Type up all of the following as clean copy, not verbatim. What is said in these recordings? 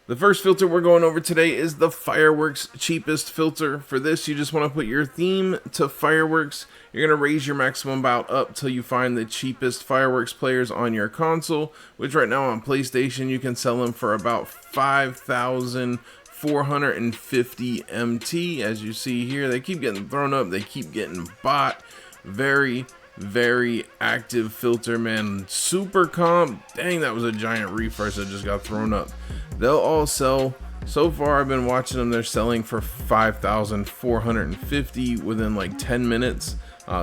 The first filter we're going over today is the fireworks cheapest filter. For this, you just want to put your theme to fireworks. You're going to raise your maximum buyout up till you find the cheapest fireworks players on your console, which right now on PlayStation you can sell them for about 5,450 MT. As you see here, they keep getting thrown up, they keep getting bought. Very active filter, man. Super comp. Dang, that was a giant refresh that just got thrown up. They'll all sell. So far, I've been watching them. They're selling for 5,450 within like 10 minutes.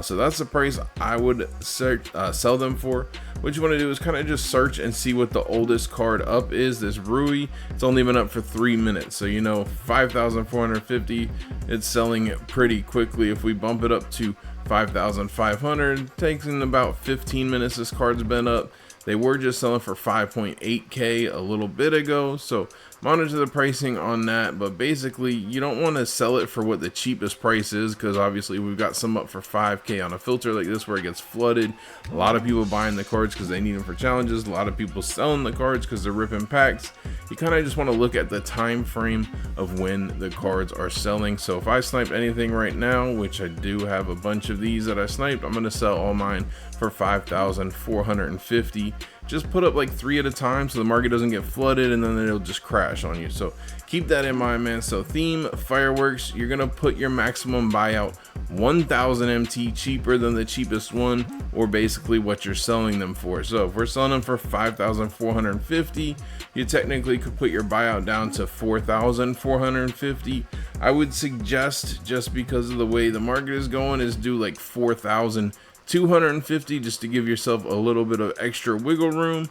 So that's the price I would sell them for. What you want to do is kind of just search and see what the oldest card up is. This Rui, it's only been up for 3 minutes. So, you know, 5,450, it's selling pretty quickly. If we bump it up to 5,500, takes in about 15 minutes. This card's been up. They were just selling for 5.8k a little bit ago, so monitor the pricing on that. But basically, you don't want to sell it for what the cheapest price is, because obviously we've got some up for 5k on a filter like this where it gets flooded. A lot of people buying the cards because they need them for challenges. A lot of people selling the cards because they're ripping packs. You kind of just want to look at the time frame of when the cards are selling. So if I snipe anything right now, which I do have a bunch of these that I sniped, I'm going to sell all mine for 5,450. Just put up like 3 at a time so the market doesn't get flooded and then it'll just crash on you. So keep that in mind, man. So theme fireworks, you're gonna put your maximum buyout 1,000 MT cheaper than the cheapest one, or basically what you're selling them for. So if we're selling them for 5,450, you technically could put your buyout down to 4,450. I would suggest, just because of the way the market is going, is do like 4,250 just to give yourself a little bit of extra wiggle room,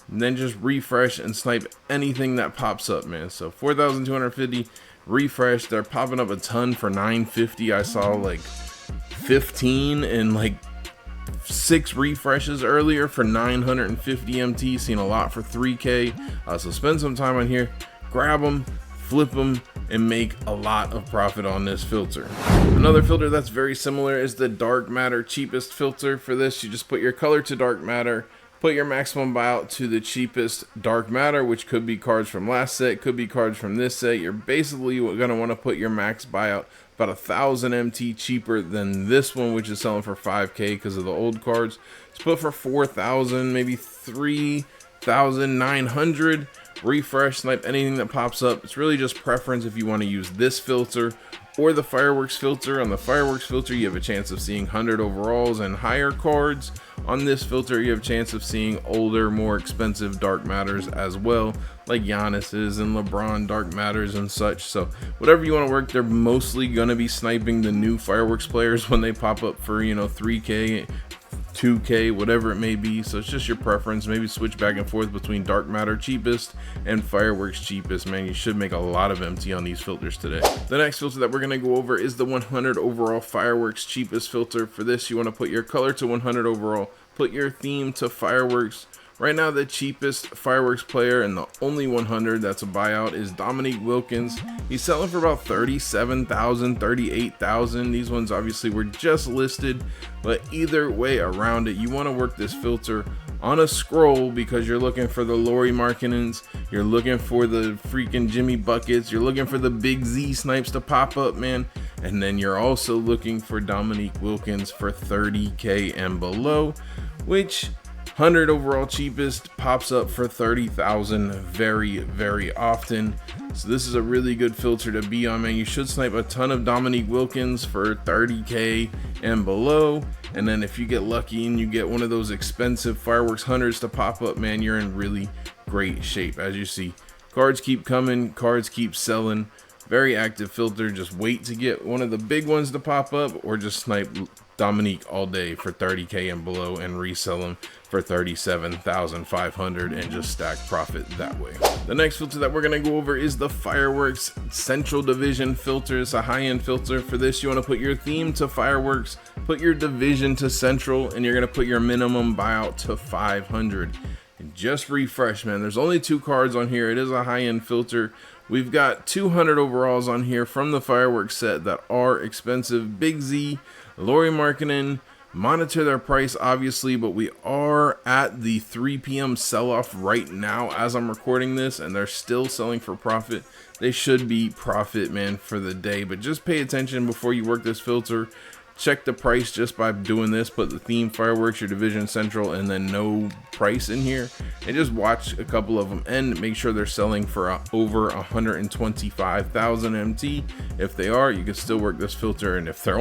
and then just refresh and snipe anything that pops up, man. So 4,250 refresh. They're popping up a ton for 950. I saw like 15 and like 6 refreshes earlier for 950 MT. Seen a lot for 3k. So spend some time on here, grab them, flip them, and make a lot of profit on this filter. Another filter that's very similar is the dark matter cheapest filter. For this, you just put your color to dark matter, put your maximum buyout to the cheapest dark matter, which could be cards from last set, could be cards from this set. You're basically going to want to put your max buyout about 1,000 MT cheaper than this one, which is selling for 5k because of the old cards. Let's put for 4,000, maybe 3,900. Refresh, snipe anything that pops up. It's really just preference if you want to use this filter or the fireworks filter. On the fireworks filter, you have a chance of seeing 100 overalls and higher cards. On this filter, you have a chance of seeing older, more expensive dark matters as well, like Giannis's and LeBron dark matters and such. So whatever you want to work, they're mostly going to be sniping the new fireworks players when they pop up for, you know, 3k, 2k, whatever it may be. So it's just your preference. Maybe switch back and forth between dark matter cheapest and fireworks cheapest. Man, you should make a lot of MT on these filters today. The next filter that we're going to go over is the 100 overall fireworks cheapest filter. For this, you want to put your color to 100 overall, put your theme to fireworks. Right now, the cheapest fireworks player and the only 100 that's a buyout is Dominique Wilkins. He's selling for about 37,000, 38,000. These ones obviously were just listed, but either way around it, you want to work this filter on a scroll because you're looking for the Lauri Markkanens, you're looking for the freaking Jimmy Buckets, you're looking for the Big Z snipes to pop up, man. And then you're also looking for Dominique Wilkins for 30k and below, which 100 overall cheapest pops up for 30,000 very often. So this is a really good filter to be on, man. You should snipe a ton of Dominique Wilkins for 30k and below, and then if you get lucky and you get one of those expensive fireworks hunters to pop up, man, you're in really great shape. As you see, cards keep coming, cards keep selling. Very active filter. Just wait to get one of the big ones to pop up, or just snipe Dominique all day for 30k and below and resell them for 37,500 and just stack profit that way. The next filter that we're going to go over is the fireworks central division filter. It's a high-end filter. For this, you want to put your theme to fireworks, put your division to central, and you're going to put your minimum buyout to 500. And just refresh, man. There's only 2 cards on here. It is a high-end filter. We've got 200 overalls on here from the fireworks set that are expensive. Big Z, Lauri Markkanen, Monitor their price obviously, but we are at the 3 p.m. sell-off right now as I'm recording this, and they're still selling for profit. They should be profit, man, for the day, but just pay attention before you work this filter. Check the price just by doing this. Put the theme, fireworks, your division, central, and then no price in here, and just watch a couple of them and make sure they're selling for over 125,000 MT. If they are, you can still work this filter, and if they're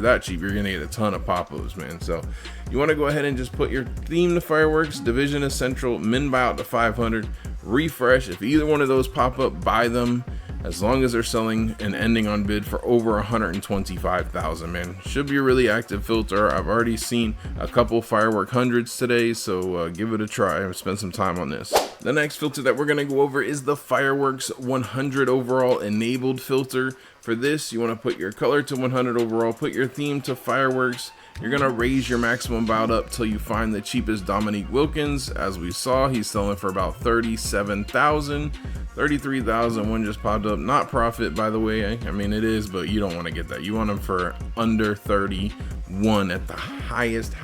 that cheap, you're gonna get a ton of pop-ups, man. So you want to go ahead and just put your theme to fireworks, division to central, min buyout to 500, refresh. If either one of those pop up, buy them, as long as they're selling and ending on bid for over 125,000, man. Should be a really active filter. I've already seen a couple firework hundreds today, so give it a try. I've spent some time on this. The next filter that we're gonna go over is the fireworks 100 overall enabled filter. For this, you want to put your color to 100 overall, put your theme to fireworks. You're gonna raise your maximum buyout up till you find the cheapest Dominique Wilkins. As we saw, he's selling for about 37,000. 33,000. One just popped up. Not profit, by the way. I mean, it is, but you don't want to get that. You want them for under 31 at the highest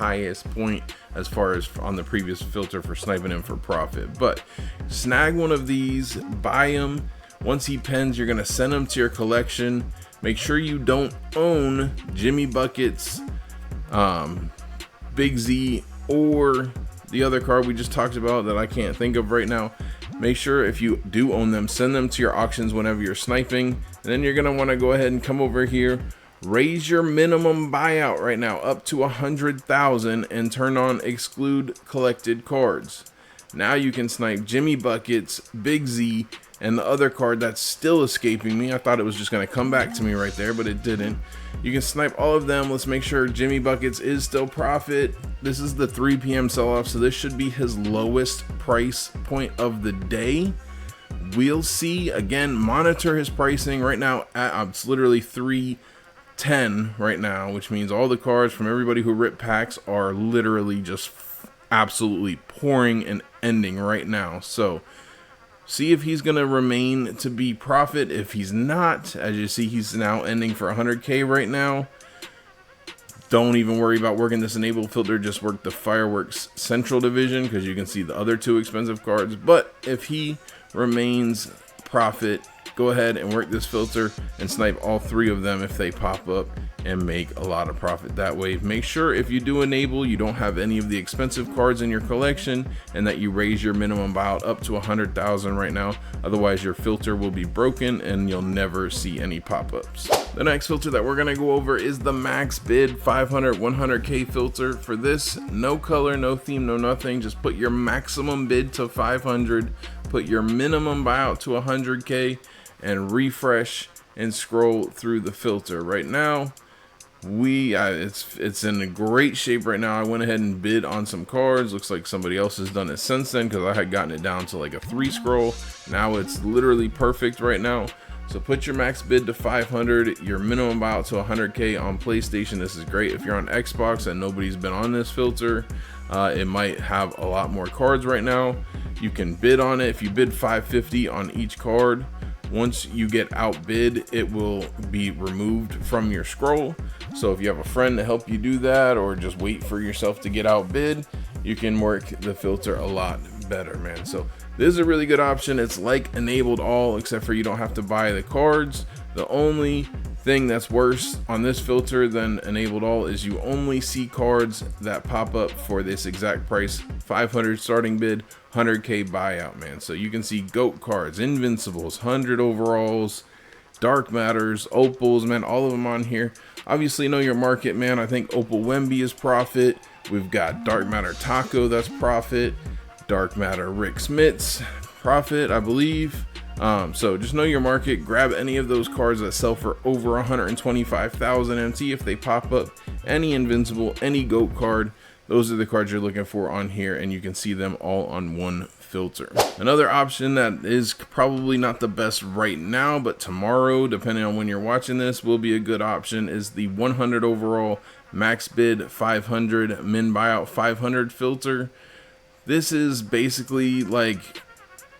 point as far as on the previous filter for sniping him for profit. But snag one of these, buy him. Once he pens, you're gonna send him to your collection. Make sure you don't own Jimmy Buckets, Big Z, or the other card we just talked about that I can't think of right now. Make sure if you do own them, send them to your auctions whenever you're sniping. And then you're gonna want to go ahead and come over here, raise your minimum buyout right now up to 100,000 and turn on exclude collected cards. Now you can snipe Jimmy Buckets, Big Z, and the other card that's still escaping me. I thought it was just gonna come back to me right there, but it didn't. You can snipe all of them. Let's make sure Jimmy Buckets is still profit. This is the 3 p.m. sell-off, so this should be his lowest price point of the day. We'll see. Again, monitor his pricing right now. It's literally 310 right now, which means all the cards from everybody who ripped packs are literally just absolutely pouring and ending right now. So see if he's gonna remain to be profit. If he's not, as you see, he's now ending for 100k right now. Don't even worry about working this enabled filter, just work the fireworks central division, because you can see the other two expensive cards. But if he remains profit, go ahead and work this filter and snipe all 3 of them if they pop up, and make a lot of profit that way. Make sure if you do enable, you don't have any of the expensive cards in your collection, and that you raise your minimum buyout up to 100,000 right now. Otherwise your filter will be broken and you'll never see any pop-ups. The next filter that we're gonna go over is the max bid 500 100k filter. For this, no color, no theme, no nothing. Just put your maximum bid to 500, put your minimum buyout to 100k, and refresh and scroll through the filter. Right now it's in a great shape right now. I went ahead and bid on some cards. Looks like somebody else has done it since then, because I had gotten it down to like a 3 scroll. Now it's literally perfect right now. So put your max bid to 500, your minimum buyout to 100k on PlayStation. This is great. If you're on Xbox and nobody's been on this filter, it might have a lot more cards right now. You can bid on it. If you bid 550 on each card, once you get outbid, it will be removed from your scroll. So if you have a friend to help you do that, or just wait for yourself to get outbid, you can work the filter a lot better, man. So this is a really good option. It's like enabled all, except for you don't have to buy the cards. The only thing that's worse on this filter than enabled all is you only see cards that pop up for this exact price: 500 starting bid, 100k buyout, man. So you can see GOAT cards, Invincibles, 100 overalls, Dark Matters, Opals, man, all of them on here. Obviously know your market, man. I think Opal Wemby is profit. We've got Dark Matter Taco, that's profit. Dark Matter Rick Smits, profit, I believe. So just know your market. Grab any of those cards that sell for over 125,000 MT if they pop up. Any Invincible, any GOAT card, those are the cards you're looking for on here, and you can see them all on one filter. Another option that is probably not the best right now, but tomorrow, depending on when you're watching this, will be a good option, is the 100 overall max bid 500 min buyout 500 filter. This is basically like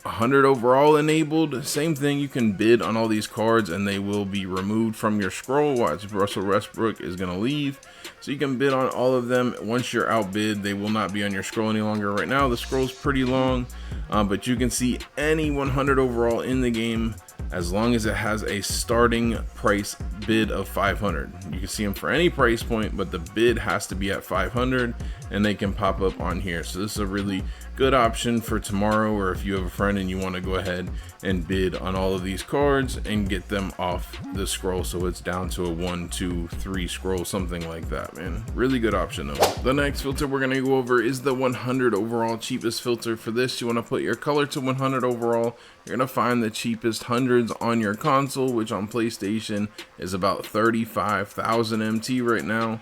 100 overall enabled, same thing. You can bid on all these cards and they will be removed from your scroll. Watch, Russell Westbrook is going to leave, so you can bid on all of them. Once you're outbid, they will not be on your scroll any longer. Right now the scroll's pretty long, but you can see any 100 overall in the game as long as it has a starting price bid of 500. You can see them for any price point, but the bid has to be at 500 and they can pop up on here. So this is a really good option for tomorrow, or if you have a friend and you want to go ahead and bid on all of these cards and get them off the scroll, so it's down to a 1, 2, 3 scroll, something like that, man. Really good option though. The next filter we're going to go over is the 100 overall cheapest filter. For this, you want to put your color to 100 overall. You're going to find the cheapest hundreds on your console, which on PlayStation is about 35,000 MT right now.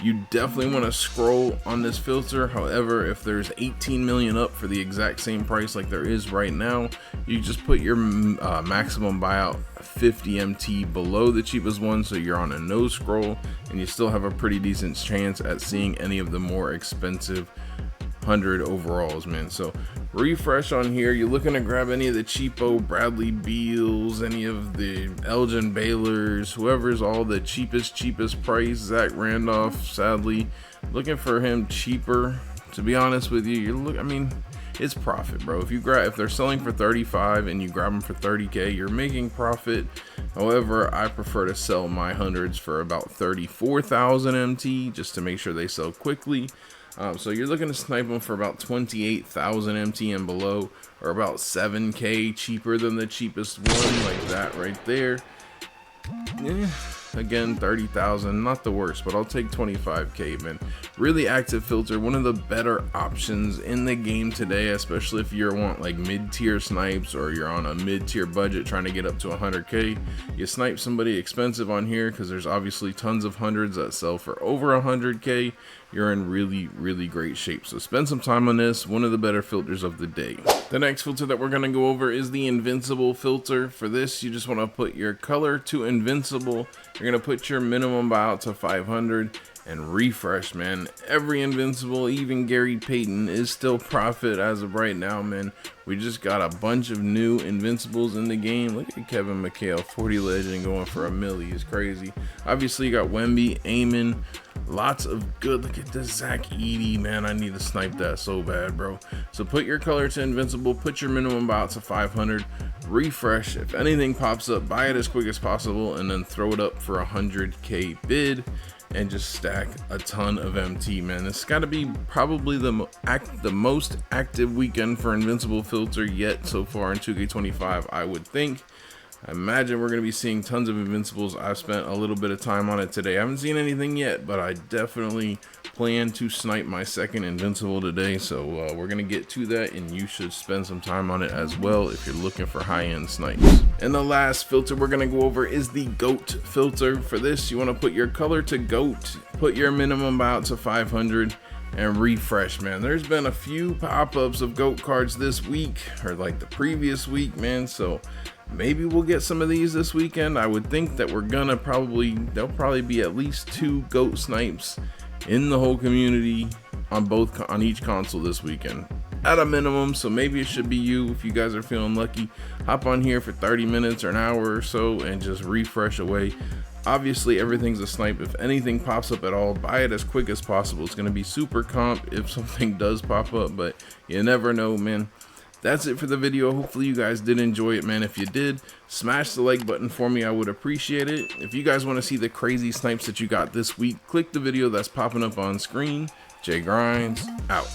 You definitely want to scroll on this filter. However, if there's 18 million up for the exact same price like there is right now, you just put your maximum buyout 50 MT below the cheapest one, so you're on a no scroll and you still have a pretty decent chance at seeing any of the more expensive 100 overalls, man. So refresh on here. You're looking to grab any of the cheapo Bradley Beals, any of the Elgin Baylors, whoever's all the cheapest price. Zach Randolph, sadly, looking for him cheaper. To be honest with you, I mean, it's profit, bro. If they're selling for 35 and you grab them for 30k, you're making profit. However, I prefer to sell my hundreds for about 34,000 MT just to make sure they sell quickly. So you're looking to snipe them for about 28,000 MT and below, or about 7k cheaper than the cheapest one, like that right there. Yeah, again, 30,000, not the worst, but I'll take 25k, man. Really active filter, one of the better options in the game today, especially if you want like mid-tier snipes or you're on a mid-tier budget trying to get up to 100k. You snipe somebody expensive on here because there's obviously tons of hundreds that sell for over 100k. You're in really great shape. So spend some time on this, one of the better filters of the day. The next filter that we're going to go over is the invincible filter. For this, you just want to put your color to invincible. You're going to put your minimum buyout to 500 and refresh, man. Every invincible, even Gary Payton, is still profit as of right now, man. We just got a bunch of new invincibles in the game. Look at Kevin McHale, 40 legend, going for a milli. Is crazy. Obviously you got Wemby, Eamon, lots of good. Look at this Zach Edey, man. I need to snipe that so bad, bro. So put your color to invincible, put your minimum buyout to 500, refresh. If anything pops up, buy it as quick as possible and then throw it up for a 100k bid and just stack a ton of MT, man. It's got to be probably the most active weekend for invincible filter yet so far in 2K25, I would think. I imagine we're going to be seeing tons of invincibles. I've spent a little bit of time on it today. I haven't seen anything yet, but I definitely plan to snipe my second invincible today. So we're going to get to that, and you should spend some time on it as well if you're looking for high-end snipes. And the last filter we're going to go over is the GOAT filter. For this, you want to put your color to GOAT, put your minimum buyout to 500, and refresh, man. There's been a few pop-ups of GOAT cards this week, or like the previous week, man. So maybe we'll get some of these this weekend. I would think that there'll probably be at least 2 GOAT snipes in the whole community on each console this weekend at a minimum. So maybe it should be you. If you guys are feeling lucky, hop on here for 30 minutes or an hour or so and just refresh away. Obviously everything's a snipe. If anything pops up at all, buy it as quick as possible. It's going to be super comp if something does pop up, but you never know, man. That's it for the video. Hopefully you guys did enjoy it, man. If you did, smash the like button for me. I would appreciate it. If you guys want to see the crazy snipes that you got this week, click the video that's popping up on screen. Jay Grinds out.